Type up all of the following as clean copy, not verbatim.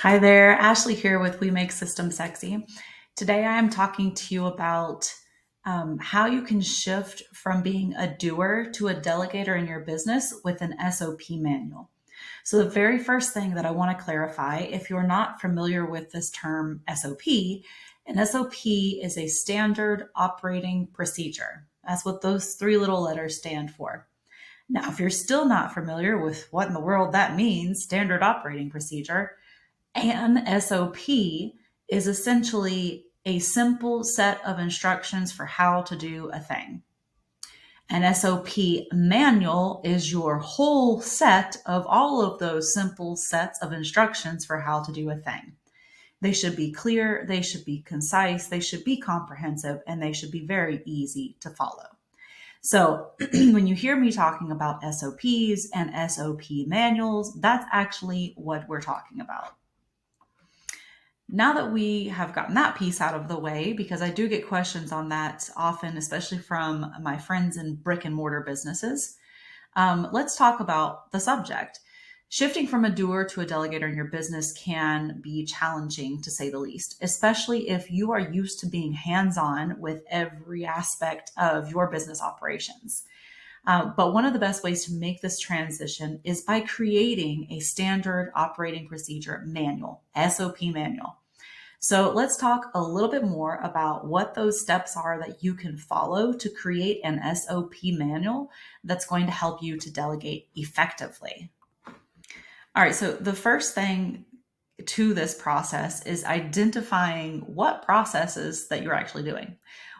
Hi there, Ashley here with We Make Systems Sexy. Today I am talking to you about how you can shift from being a doer to a delegator in your business with an SOP manual. So, the very first thing that I want to clarify, if you're not familiar with this term SOP, an SOP is a standard operating procedure. That's what those three little letters stand for. Now, if you're still not familiar with what in the world that means, standard operating procedure, an SOP is essentially a simple set of instructions for how to do a thing. An SOP manual is your whole set of all of those simple sets of instructions for how to do a thing. They should be clear, they should be concise, they should be comprehensive, and they should be very easy to follow. So when you hear me talking about SOPs and SOP manuals, that's actually what we're talking about. Now that we have gotten that piece out of the way, because I do get questions on that often, especially from my friends in brick and mortar businesses, let's talk about the subject. Shifting from a doer to a delegator in your business can be challenging, to say the least, especially if you are used to being hands-on with every aspect of your business operations. But one of the best ways to make this transition is by creating a standard operating procedure manual, SOP manual. So let's talk a little bit more about what those steps are that you can follow to create an SOP manual that's going to help you to delegate effectively. All right, so the first thing to this process is identifying what processes that you're actually doing.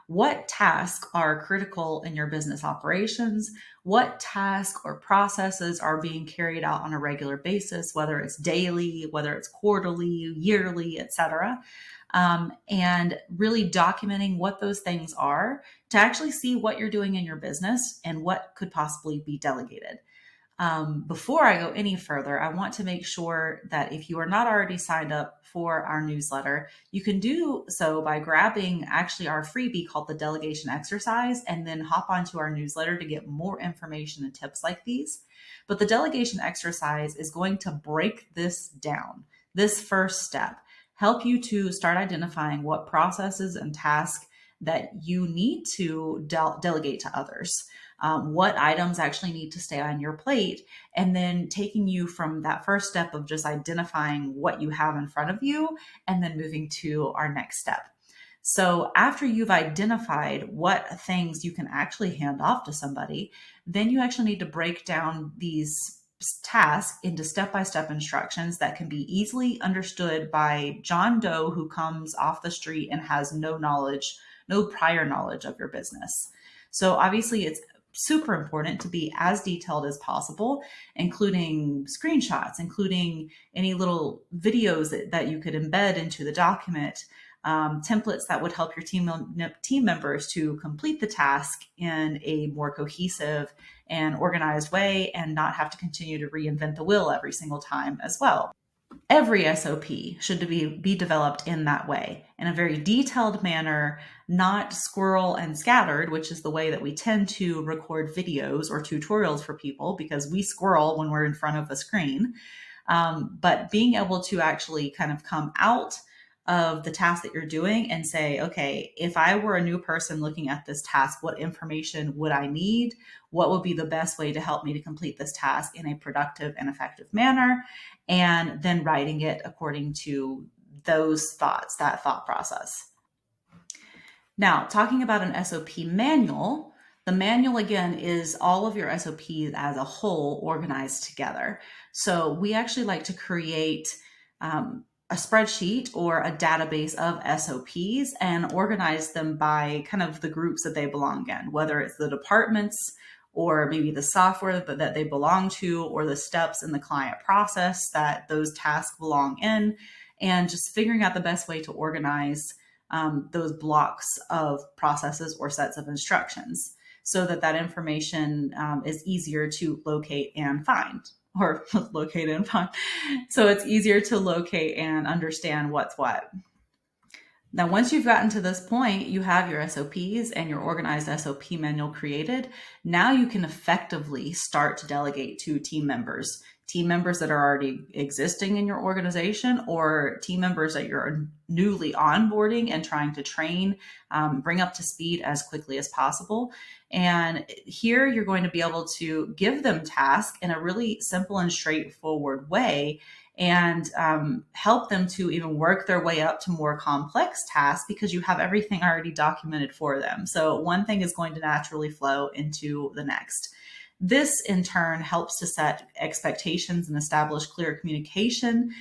What tasks are critical in your business operations? What tasks or processes are being carried out on a regular basis, whether it's daily, whether it's quarterly, yearly, etc. And really documenting what those things are to actually see what you're doing in your business and what could possibly be delegated. Before I go any further, I want to make sure that if you are not already signed up for our newsletter, you can do so by grabbing actually our freebie called the Delegation Exercise and then hop onto our newsletter to get more information and tips like these. But the Delegation Exercise is going to break this down, this first step, help you to start identifying what processes and tasks that you need to delegate to others. What items actually need to stay on your plate, and then taking you from that first step of just identifying what you have in front of you and then moving to our next step. So after you've identified what things you can actually hand off to somebody, then you actually need to break down these tasks into step-by-step instructions that can be easily understood by John Doe who comes off the street and has no prior knowledge of your business. So obviously it's super important to be as detailed as possible, including screenshots, including any little videos that you could embed into the document, templates that would help your team members to complete the task in a more cohesive and organized way and not have to continue to reinvent the wheel every single time as well. Every SOP should be developed in that way, in a very detailed manner, not squirrel and scattered, which is the way that we tend to record videos or tutorials for people because we squirrel when we're in front of a screen. But being able to actually kind of come out of the task that you're doing and say, okay, if I were a new person looking at this task, what information would I need? What would be the best way to help me to complete this task in a productive and effective manner? And then writing it according to those thoughts, that thought process. Now, talking about an SOP manual, the manual again is all of your SOPs as a whole organized together. So we actually like to create a spreadsheet or a database of SOPs and organize them by kind of the groups that they belong in, whether it's the departments or maybe the software that they belong to, or the steps in the client process that those tasks belong in, and just figuring out the best way to organize those blocks of processes or sets of instructions so that information is easier to locate and find. Or locate and find. So it's easier to locate and understand what's what. Now, once you've gotten to this point, you have your SOPs and your organized SOP manual created. Now you can effectively start to delegate to team members. team members that are already existing in your organization, or team members that you're newly onboarding and trying to train, bring up to speed as quickly as possible. And here you're going to be able to give them tasks in a really simple and straightforward way, and help them to even work their way up to more complex tasks because you have everything already documented for them. So one thing is going to naturally flow into the next. This in turn helps to set expectations and establish clear communication,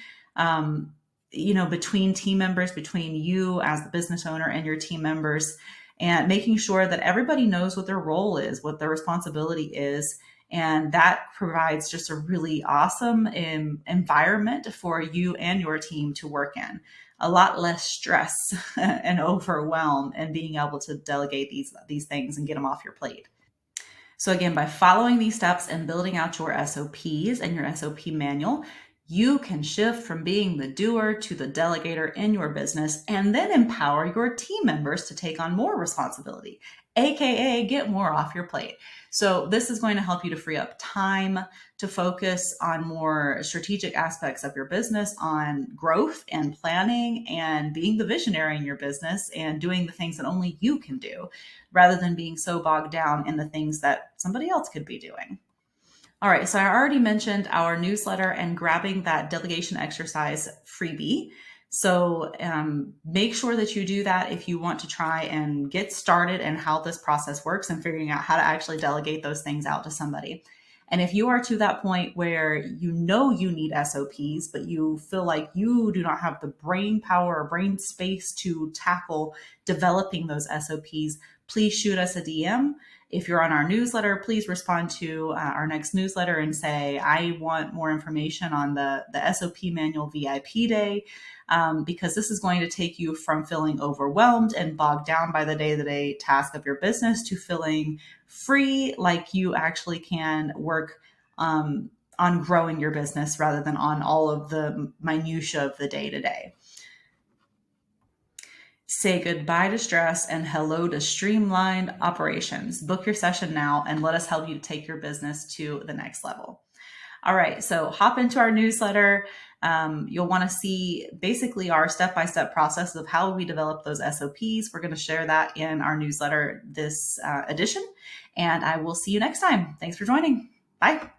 between team members, between you as the business owner and your team members, and making sure that everybody knows what their role is, what their responsibility is. And that provides just a really awesome environment for you and your team to work in. A lot less stress and overwhelm, and being able to delegate these things and get them off your plate. So again, by following these steps and building out your SOPs and your SOP manual, you can shift from being the doer to the delegator in your business, and then empower your team members to take on more responsibility, AKA get more off your plate. So this is going to help you to free up time to focus on more strategic aspects of your business, on growth and planning and being the visionary in your business and doing the things that only you can do, rather than being so bogged down in the things that somebody else could be doing. All right, so I already mentioned our newsletter and grabbing that delegation exercise freebie. So make sure that you do that if you want to try and get started in how this process works and figuring out how to actually delegate those things out to somebody. And if you are to that point where you know you need SOPs, but you feel like you do not have the brain power or brain space to tackle developing those SOPs, please shoot us a DM. If you're on our newsletter, please respond to our next newsletter and say, I want more information on the SOP manual VIP day, because this is going to take you from feeling overwhelmed and bogged down by the day-to-day task of your business to feeling free, like you actually can work on growing your business rather than on all of the minutia of the day-to-day. Say goodbye to stress and hello to streamlined operations. Book your session now and let us help you take your business to the next level. All right, so hop into our newsletter. You'll want to see basically our step-by-step process of how we develop those SOPs. We're going to share that in our newsletter this edition, and I will see you next time. Thanks for joining. Bye.